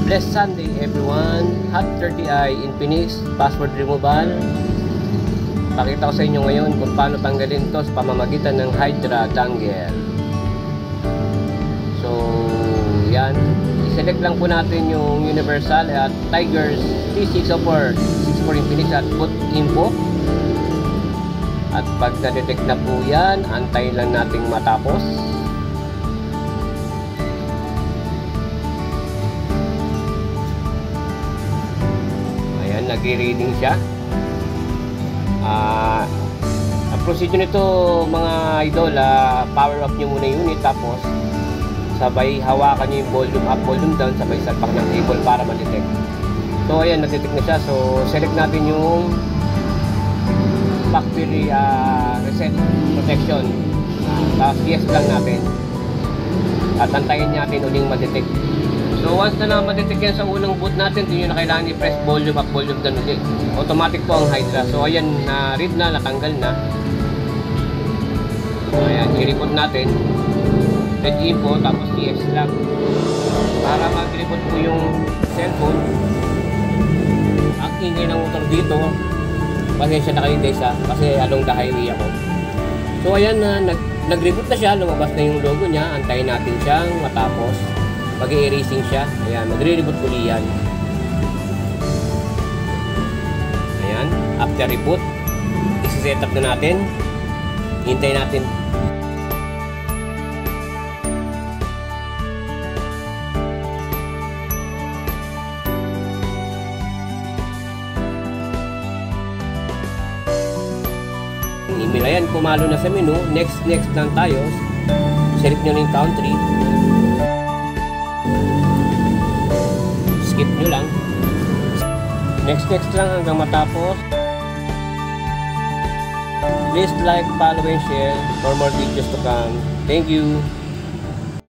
Blessed Sunday everyone. Hot 30i Infinix password removal. Pakita ko sa inyo ngayon kung paano tanggalin to sa pamamagitan ng Hydra dongle. So yan, i-select lang po natin yung Universal at Tigers T604 Infinix at put info. At pag na-detect na po yan, antayin lang nating matapos. Nag-reading siya. Ang procedure nito mga idol, power off nyo muna yung unit, tapos sabay hawakan nyo yung volume up, volume down, sabay salpak ng cable para ma-detect. So ayan, na-detect na siya. So select natin yung factory reset protection, tapos yes lang natin at antayin natin uling ma-detect. So once na ma-detect yan sa unang boot natin, hindi nyo na kailangan i-press volume up, volume down ulit. Automatic po ang Hydra. So ayan, na-read na, natanggal na. So ayan, i-report natin. Red info, tapos yes lang. Para mag-report po yung cellphone. Ang ingay ng motor dito. Pasensya na kayo guys kasi along the highway ako. So ayan, nag-report na siya, lumabas na yung logo niya. Antayin natin siyang matapos. Mag-erasing siya. Ayan, magre-reboot uli yan. Ayan, after reboot, isi-set up na natin. Hintayin natin. Email, ayan, pumalo na sa menu. Next lang tayo. Select nyo na yung country. Skip nyo lang. Next lang hanggang matapos. Please like, follow, and share for more videos to come. Thank you.